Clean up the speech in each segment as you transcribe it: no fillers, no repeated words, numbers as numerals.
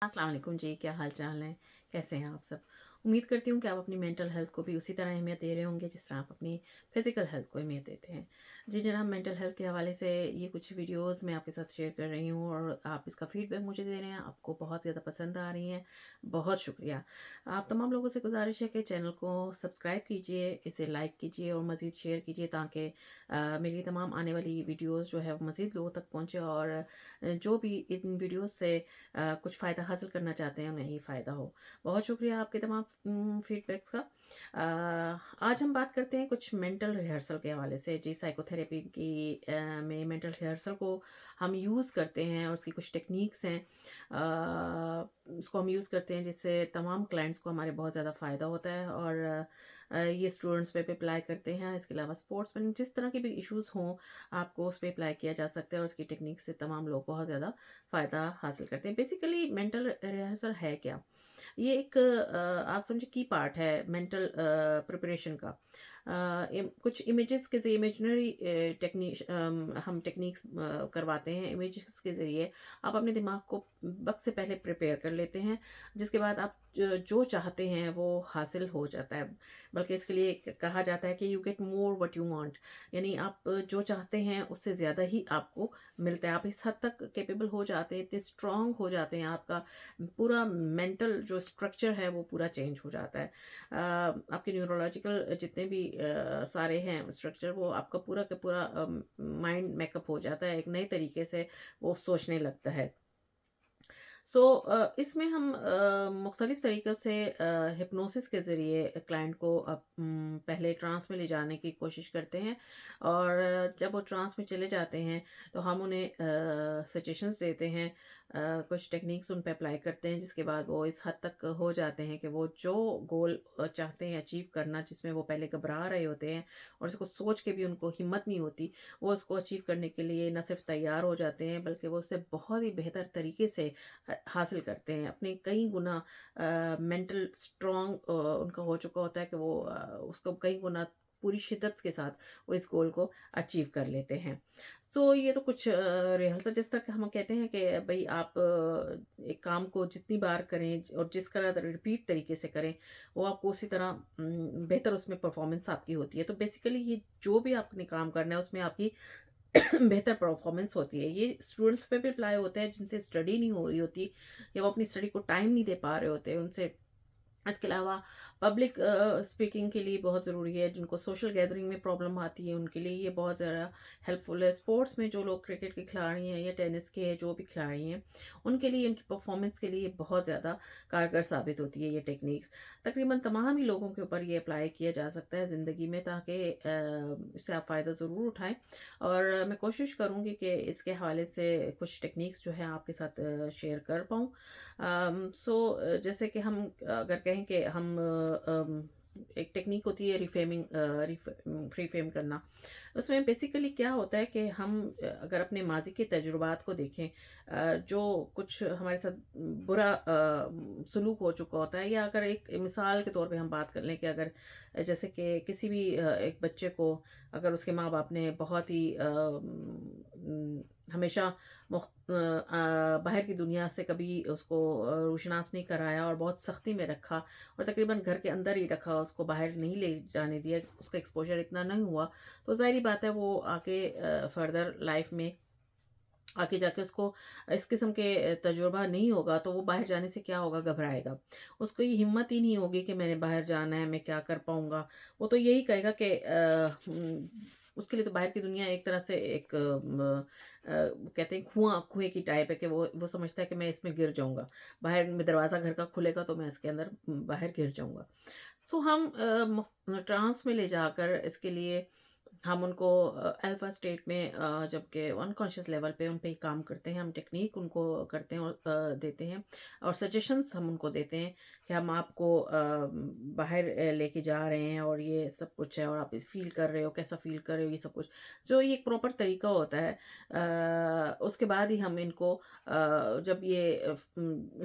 अस्सलाम वालेकुम जी, क्या हाल चाल है? कैसे हैं आप सब? उम्मीद करती हूँ कि आप अपनी मेंटल हेल्थ को भी उसी तरह अहमियत दे रहे होंगे जिस तरह आप अपनी फिज़िकल हेल्थ को अहमियत देते हैं। जी जनाब, मेंटल हेल्थ के हवाले से ये कुछ वीडियोज़ मैं आपके साथ शेयर कर रही हूँ और आप इसका फ़ीडबैक मुझे दे रहे हैं, आपको बहुत ज़्यादा पसंद आ रही हैं, बहुत शुक्रिया। आप तमाम लोगों से गुज़ारिश है कि चैनल को सब्सक्राइब कीजिए, इसे लाइक कीजिए और मज़ीद शेयर कीजिए ताकि मेरी तमाम आने वाली वीडियोज़ जो है वो मज़ीद लोगों तक पहुँचे और जो भी इन वीडियोज़ से कुछ फ़ायदा हासिल करना चाहते हैं उन्हें ही फ़ायदा हो। बहुत शुक्रिया आपके तमाम फ़ीडबैक्स का। आज हम बात करते हैं कुछ मेंटल रिहर्सल के हवाले से। जी साइकोथेरेपी की में मेंटल रिहर्सल को हम यूज़ करते हैं और उसकी कुछ टेक्निक्स हैं। उसको हम यूज़ करते हैं जिससे तमाम क्लाइंट्स को हमारे बहुत ज़्यादा फ़ायदा होता है और ये स्टूडेंट्स पे भी अप्लाई करते हैं। इसके अलावा स्पोर्ट्स में जिस तरह के भी इश्यूज़ हों आपको उस पे अप्लाई किया जा सकता है और उसकी टेक्निक से तमाम लोग बहुत ज़्यादा फ़ायदा हासिल करते हैं। बेसिकली मेंटल रिहर्सल है क्या? ये एक आप समझिए की पार्ट है मेंटल प्रिपरेशन का। कुछ इमेजेस के ज़रिए इमेजिनरी हम टेक्निक्स करवाते हैं। इमेजेस के ज़रिए आप अपने दिमाग को वक़्त से पहले प्रिपेयर कर लेते हैं, जिसके बाद आप जो चाहते हैं वो हासिल हो जाता है। बल्कि इसके लिए कहा जाता है कि you get more what you want, यानी आप जो चाहते हैं उससे ज़्यादा ही आपको मिलता है। आप इस हद तक कैपेबल हो जाते हैं, इतने स्ट्रॉन्ग हो जाते हैं, आपका पूरा मेंटल जो स्ट्रक्चर है वो पूरा चेंज हो जाता है। आपके न्यूरोलॉजिकल जितने भी सारे हैं स्ट्रक्चर वो आपका पूरा का पूरा माइंड मेकअप हो जाता है, एक नए तरीके से वो सोचने लगता है। इसमें हम मुख्तलिफ़ तरीक़ों से हिप्नोसिस के ज़रिए क्लाइंट को पहले ट्रांस में ले जाने की कोशिश करते हैं और जब वो ट्रांस में चले जाते हैं तो हम उन्हें सजेशंस देते हैं, कुछ टेक्निक्स उन पे अप्लाई करते हैं जिसके बाद वो इस हद तक हो जाते हैं कि वो जो गोल चाहते हैं अचीव करना, जिसमें वो पहले घबरा रहे होते हैं और इसको सोच के भी उनको हिम्मत नहीं होती, वो उसको अचीव करने के लिए न सिर्फ तैयार हो जाते हैं बल्कि वो उससे बहुत ही बेहतर तरीके से हासिल करते हैं। अपने कई गुना मेंटल स्ट्रॉन्ग उनका हो चुका होता है कि वो उसको कई गुना पूरी शिद्दत के साथ वो इस गोल को अचीव कर लेते हैं। ये तो कुछ रिहर्सल जिस तरह हम कहते हैं कि भई आप एक काम को जितनी बार करें और जिस तरह रिपीट तरीके से करें, वो आपको उसी तरह बेहतर उसमें परफ़ॉर्मेंस आपकी होती है। तो बेसिकली ये जो भी आपने काम करना है उसमें आपकी बेहतर परफॉर्मेंस होती है। ये स्टूडेंट्स पे भी अप्लाई होता है जिनसे स्टडी नहीं हो रही होती या वो अपनी स्टडी को टाइम नहीं दे पा रहे होते। उनसे इसके अलावा पब्लिक स्पीकिंग के लिए बहुत ज़रूरी है, जिनको सोशल गैदरिंग में प्रॉब्लम आती है उनके लिए ये बहुत ज़्यादा हेल्पफुल है। स्पोर्ट्स में जो लोग क्रिकेट के खिलाड़ी हैं या टेनिस के जो भी खिलाड़ी हैं उनके लिए इनकी परफॉर्मेंस के लिए बहुत ज़्यादा कारगर साबित होती है ये टेक्निक्स। तकरीबन तमाम ही लोगों के ऊपर ये अप्लाई किया जा सकता है ज़िंदगी में ताकि इससे आप फ़ायदा ज़रूर उठाएं और मैं कोशिश करूँगी कि इसके हवाले से कुछ टेक्निक्स जो है आपके साथ शेयर कर पाऊँ। जैसे कि हम अगर कहें कि हम एक टेक्निक होती है रिफ्रेमिंग, रिफ्रेम करना। उसमें बेसिकली क्या होता है कि हम अगर अपने माज़ी के तजुर्बात को देखें, जो कुछ हमारे साथ बुरा सलूक हो चुका होता है या अगर एक मिसाल के तौर पे हम बात कर लें कि अगर जैसे कि किसी भी एक बच्चे को अगर उसके माँ-बाप ने बहुत ही हमेशा बाहर की दुनिया से कभी उसको रोशनास नहीं कराया और बहुत सख्ती में रखा और तकरीबन घर के अंदर ही रखा, उसको बाहर नहीं ले जाने दिया, उसका एक्सपोज़र इतना नहीं हुआ, तो ज़ाहिर-सी बात है वो आगे फ़र्दर लाइफ़ में आगे जाके उसको इस किस्म के तजुर्बा नहीं होगा, तो वो बाहर जाने से क्या होगा, घबराएगा। उसको ये हिम्मत ही नहीं होगी कि मैंने बाहर जाना है, मैं क्या कर पाऊँगा। वो तो यही कहेगा कि उसके लिए तो बाहर की दुनिया एक तरह से एक कहते हैं कुएँ की टाइप है कि वो समझता है कि मैं इसमें गिर जाऊँगा। बाहर में दरवाज़ा घर का खुलेगा तो मैं इसके अंदर बाहर गिर जाऊँगा। हम ट्रांस में ले जाकर इसके लिए हम उनको अल्फा स्टेट में जबकि अनकॉन्शियस लेवल पे उन पे ही काम करते हैं, हम टेक्निक उनको करते हैं और देते हैं और सजेशंस हम उनको देते हैं कि हम आपको बाहर लेके जा रहे हैं और ये सब कुछ है और आप इस फील कर रहे हो, कैसा फील कर रहे हो, ये सब कुछ जो ये एक प्रॉपर तरीका होता है। उसके बाद ही हम इनको जब ये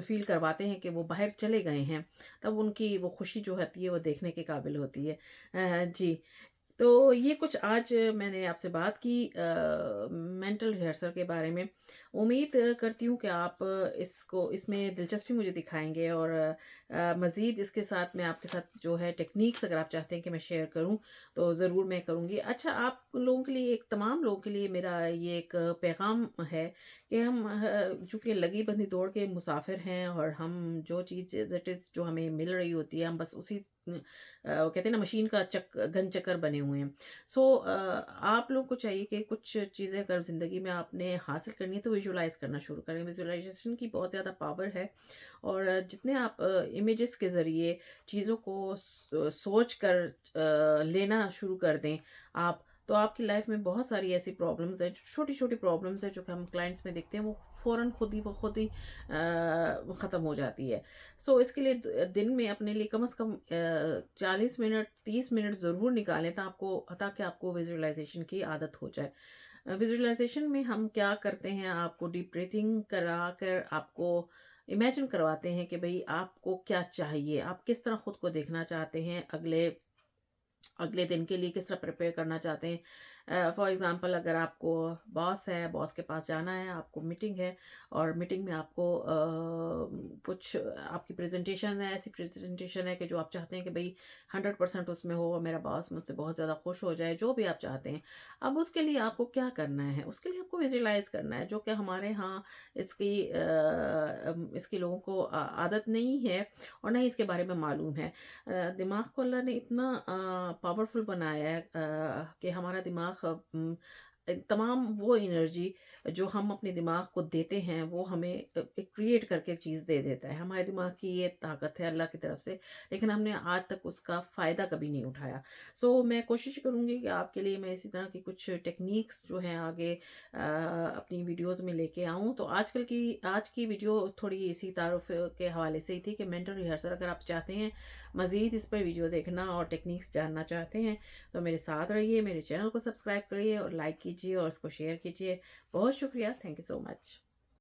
फील करवाते हैं कि वो बाहर चले गए हैं, तब उनकी वो खुशी जो होती है वो देखने के काबिल होती है। जी। تو یہ کچھ آج میں نے آپ سے بات کی مینٹل ریہرسل کے بارے میں۔ امید کرتی ہوں کہ آپ اس میں دلچسپی مجھے دکھائیں گے، اور مزید اس کے ساتھ میں آپ کے ساتھ جو ہے ٹیکنیکس اگر آپ چاہتے ہیں کہ میں شیئر کروں تو ضرور میں کروں گی۔ اچھا، آپ لوگوں کے لیے، تمام لوگوں کے لیے میرا یہ ایک پیغام ہے کہ ہم چونکہ لگی بندی دوڑ کے مسافر ہیں، اور ہم جو چیز جو ہمیں مل رہی ہوتی ہے، ہم بس اسی وہ کہتے ہیں نا، مشین کا گن چکر بنے ہوئے ہیں۔ سو آپ لوگوں کو چاہیے کہ کچھ چیزیں اگر زندگی میں آپ نے حاصل کرنی ہے تو ویژولائز کرنا شروع کریں۔ ویژولائزیشن کی بہت زیادہ پاور ہے، اور جتنے آپ امیجز کے ذریعے چیزوں کو سوچ کر لینا شروع کر دیں آپ، تو آپ کی لائف میں بہت ساری ایسی پرابلمز ہیں، چھوٹی چھوٹی پرابلمز ہیں جو کہ ہم کلائنٹس میں دیکھتے ہیں، وہ فوراً خود ہی ختم ہو جاتی ہے۔ سو اس کے لیے دن میں اپنے لیے کم از کم 40 منٹ 30 منٹ ضرور نکالیں، تاکہ آپ کو ویژولائزیشن کی عادت ہو جائے۔ ویژولائزیشن میں ہم کیا کرتے ہیں، آپ کو ڈیپ بریتھنگ کرا کر آپ کو امیجن کرواتے ہیں کہ بھئی آپ کو کیا چاہیے، آپ کس طرح خود کو دیکھنا چاہتے ہیں، اگلے دن کے لیے کس طرح پریپیئر کرنا چاہتے ہیں۔ فار ایگزامپل، اگر آپ کو باس ہے، باس کے پاس جانا ہے، آپ کو میٹنگ ہے، اور میٹنگ میں آپ کو کچھ آپ کی پریزنٹیشن ہے، ایسی پریزنٹیشن ہے کہ جو آپ چاہتے ہیں کہ بھئی 100% اس میں ہو، اور میرا باس مجھ سے بہت زیادہ خوش ہو جائے، جو بھی آپ چاہتے ہیں۔ اب اس کے لیے آپ کو کیا کرنا ہے؟ اس کے لیے آپ کو ویژولائز کرنا ہے، جو کہ ہمارے ہاں اس کی لوگوں کو عادت نہیں ہے، اور نہ ہی اس کے بارے میں معلوم ہے۔ دماغ کو اللہ نے اتنا پاورفل بنایا ہے کہ ہمارا دماغ تمام وہ انرجی جو ہم اپنے دماغ کو دیتے ہیں، وہ ہمیں ایک کریٹ کر کے چیز دے دیتا ہے۔ ہمارے دماغ کی یہ طاقت ہے اللہ کی طرف سے، لیکن ہم نے آج تک اس کا فائدہ کبھی نہیں اٹھایا۔ سو میں کوشش کروں گی کہ آپ کے لیے میں اسی طرح کی کچھ ٹیکنیکس جو ہیں آگے اپنی ویڈیوز میں لے کے آؤں۔ تو آج کی ویڈیو تھوڑی اسی تعارف کے حوالے سے ہی تھی کہ مینٹل ریہرسل اگر آپ چاہتے ہیں مزید اس پر ویڈیو دیکھنا اور ٹیکنیکس جاننا چاہتے ہیں تو میرے ساتھ رہیے، میرے چینل کو سبسکرائب کریے اور لائک کیجیے اور اس کو شیئر کیجیے۔ بہت شکریہ، تھینک یو سو مچ۔